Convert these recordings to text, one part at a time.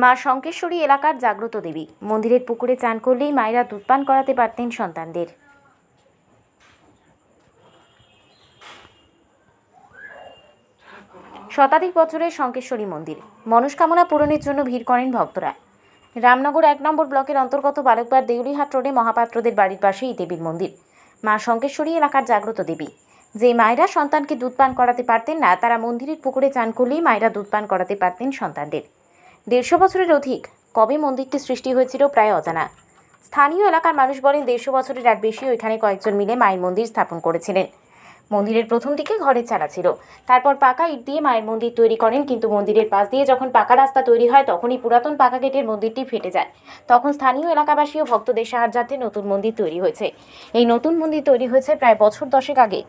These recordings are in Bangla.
মা শঙ্কেশ্বরী এলাকার জাগ্রত দেবী। মন্দিরের পুকুরে চান করলেই মায়েরা দুধ পান করাতে পারতেন সন্তানদের। শতাধিক বছরের শঙ্কেশ্বরী মন্দির, মনস্কামনা পূরণের জন্য ভিড় করেন ভক্তরা। রামনগর 1 নম্বর ব্লকের অন্তর্গত বালকবার দেউলিহাট রোডে মহাপাত্রদের বাড়ির পাশেই দেবীর মন্দির। মা শঙ্কেশ্বরী এলাকার জাগ্রত দেবী। যে মায়েরা সন্তানকে দুধ পান করাতে পারতেন না, তারা মন্দিরের পুকুরে চান করলেই মায়েরা দুধ পান করাতে পারতেন সন্তানদের। 150 বছরের অধিক কবে মন্দিরটি সৃষ্টি হয়েছিল প্রায় অজানা। স্থানীয় এলাকার মানুষ বলেন 150 বছরের আর বেশি ওইখানে কয়েকজন মিলে মায়ের মন্দির স্থাপন করেছিলেন। মন্দিরের প্রথম দিকে ঘরের চালা ছিল, তারপর পাকা ইট দিয়ে মায়ের মন্দির তৈরি করেন, কিন্তু মন্দিরের পাশ দিয়ে যখন পাকা রাস্তা তৈরি হয় তখনই পুরাতন পাকা গেটের মন্দিরটি ফেটে যায়। তখন স্থানীয় এলাকাবাসী ও ভক্তদের সাহায্যার্থে নতুন মন্দির তৈরি হয়েছে। এই নতুন মন্দির তৈরি হয়েছে প্রায় বছর 10 আগে।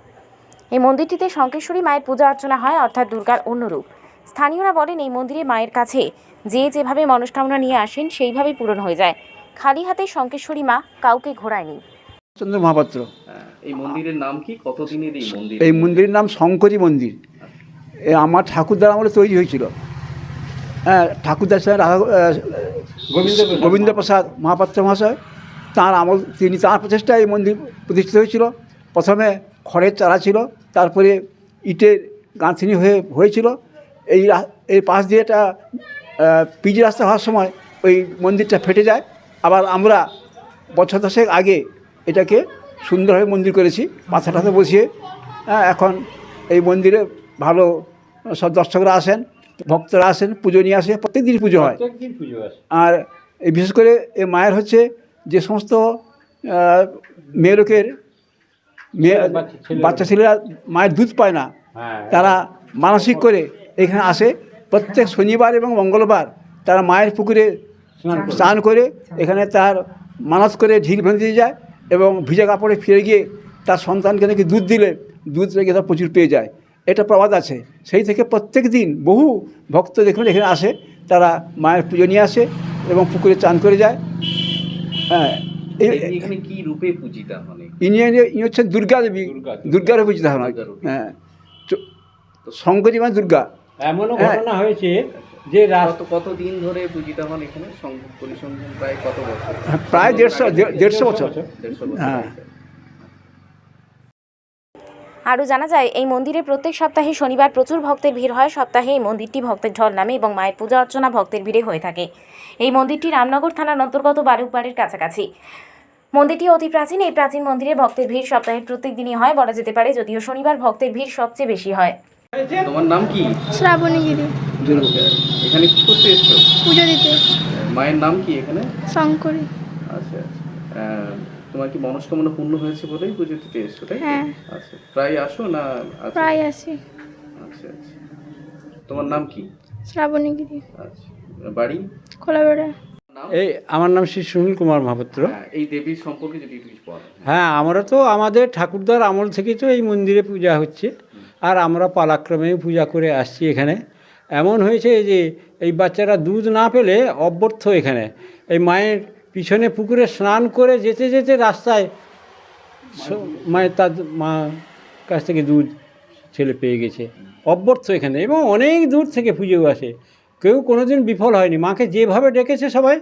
এই মন্দিরটিতে শঙ্কেশ্বরী মায়ের পূজা অর্চনা হয়, অর্থাৎ দুর্গার অন্য রূপ। স্থানীয়রা বলেন এই মন্দিরে মায়ের কাছে যেভাবে মনস্কামনা নিয়ে আসেন সেইভাবেই পূরণ হয়ে যায়। খালি হাতে শঙ্কেশ্বরী মা কাউকে ঘোরায়নি। চন্দ্র মহাপাত্র। এই মন্দিরের নাম কি? কতদিনের এই মন্দির? এই মন্দিরের নাম শঙ্করী মন্দির। আমার ঠাকুরদার আমলে তৈরি হয়েছিল। হ্যাঁ, ঠাকুরদার সাথে গোবিন্দ প্রসাদ মহাপাত্র মহাশয়, তাঁর আমল, তাঁর প্রচেষ্টায় এই মন্দির প্রতিষ্ঠিত হয়েছিল। প্রথমে খড়ের চালা ছিল, তারপরে ইটের গাঁথনি হয়েছিল। এই পাশ দিয়ে একটা পিজি রাস্তা হওয়ার সময় ওই মন্দিরটা ফেটে যায়। আবার আমরা বছর 10 আগে এটাকে সুন্দরভাবে মন্দির করেছি, পাথর টাথর বসিয়ে। এখন এই মন্দিরে ভালো সব দর্শকরা আসেন, ভক্তরা আসেন, পুজো নিয়ে আসে, প্রত্যেক দিন পুজো হয়। আর এই বিশেষ করে এই মায়ের হচ্ছে যে সমস্ত মেয়ে লোকের বাচ্চা ছেলেরা মায়ের দুধ পায় না, তারা মানসিক করে এখানে আসে। প্রত্যেক শনিবার এবং মঙ্গলবার তারা মায়ের পুকুরে স্নান করে এখানে তার মানত করে ঢিল ভেঙে দিয়ে যায় এবং ভিজা কাপড়ে ফিরে গিয়ে তার সন্তানকে নাকি দুধ দিলে দুধ রেখে তার প্রচুর পেয়ে যায়। এটা প্রবাদ আছে। সেই থেকে প্রত্যেক দিন বহু ভক্ত দেখুন এখানে আসে, তারা মায়ের পুজো নিয়ে আসে এবং পুকুরে চান করে যায়। হ্যাঁ, এখানে কি রূপে পূজিতা হন? ইনি হচ্ছেন দুর্গা দেবী, দুর্গারও পূজিতা হন। হ্যাঁ, শঙ্করী মানে দুর্গা। এমনও ঘটনা হয়েছে যে কতদিন ধরে পূজিতা হন এখানে? পরিসংখ্যান প্রায় কত বছর? প্রায় 150 বছর। হ্যাঁ। আরও জানা যায়, এই মন্দিরে প্রত্যেক সপ্তাহে শনিবার প্রচুর ভক্তের ভিড় হয়। সপ্তাহে এই মন্দিরটি ভক্তের ঢল নামে এবং মায়ের পূজা অর্চনা ভক্তের ভিড়ে হয়ে থাকে। এই মন্দিরটি রামনগর থানার অন্তর্গত বালকবাড়ির কাছাকাছি। মন্দিরটি অতি প্রাচীন। এই প্রাচীন মন্দিরে ভক্তের ভিড় সপ্তাহের প্রত্যেক দিনই হয় বলা যেতে পারে, যদিও শনিবার ভক্তের ভিড় সবচেয়ে বেশি হয়। তোমার নাম কি? শ্রাবণীগিরি। এখানে কি করতে এসছো? পুজো দিতে। মায়ের নাম কি এখানে? শঙ্করী। আচ্ছা, তোমার কি মনস্কামনা পূর্ণ হয়েছে বলেই পুজো দিতে এসছো, তাই? হ্যাঁ। আচ্ছা, প্রায় আসো না? প্রায় আসি। আচ্ছা আচ্ছা, তোমার নাম কি? শ্রাবণীগিরি। আচ্ছা, বাড়ি? খোলাবেড়া। এই আমার নাম শ্রী সুনীল কুমার মহাপাত্র। এই দেবীর সম্পর্কে যদি একটু বল। হ্যাঁ, আমরা তো আমাদের ঠাকুরদার আমল থেকেই তো এই মন্দিরে পূজা হচ্ছে, আর আমরা পালাক্রমেও পূজা করে আসছি এখানে। এমন হয়েছে যে এই বাচ্চারা দুধ না পেলে অব্যর্থ এখানে এই মায়ের পিছনে পুকুরে স্নান করে যেতে যেতে রাস্তায় মায়ের তার মা কাছ থেকে দুধ ছেলে পেয়ে গেছে অব্যর্থ এখানে, এবং অনেক দূর থেকে পুজো আসে। কেউ কোনোদিন বিফল হয়নি। মাকে যেভাবে ডেকেছে সবাই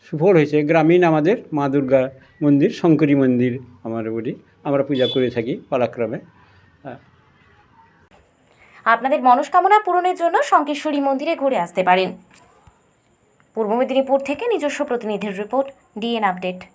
সুফল হয়েছে। গ্রামীণ আমাদের মা দুর্গা মন্দির, শঙ্করী মন্দির আমরা বলি, আমরা পূজা করে থাকি পালাক্রমে। আপনাদের মনস্কামনা পূরণের জন্য শঙ্কেশ্বরী মন্দিরে ঘুরে আসতে পারেন। পূর্ব মেদিনীপুর থেকে নিজস্ব প্রতিনিধির রিপোর্ট, ডিএন আপডেট।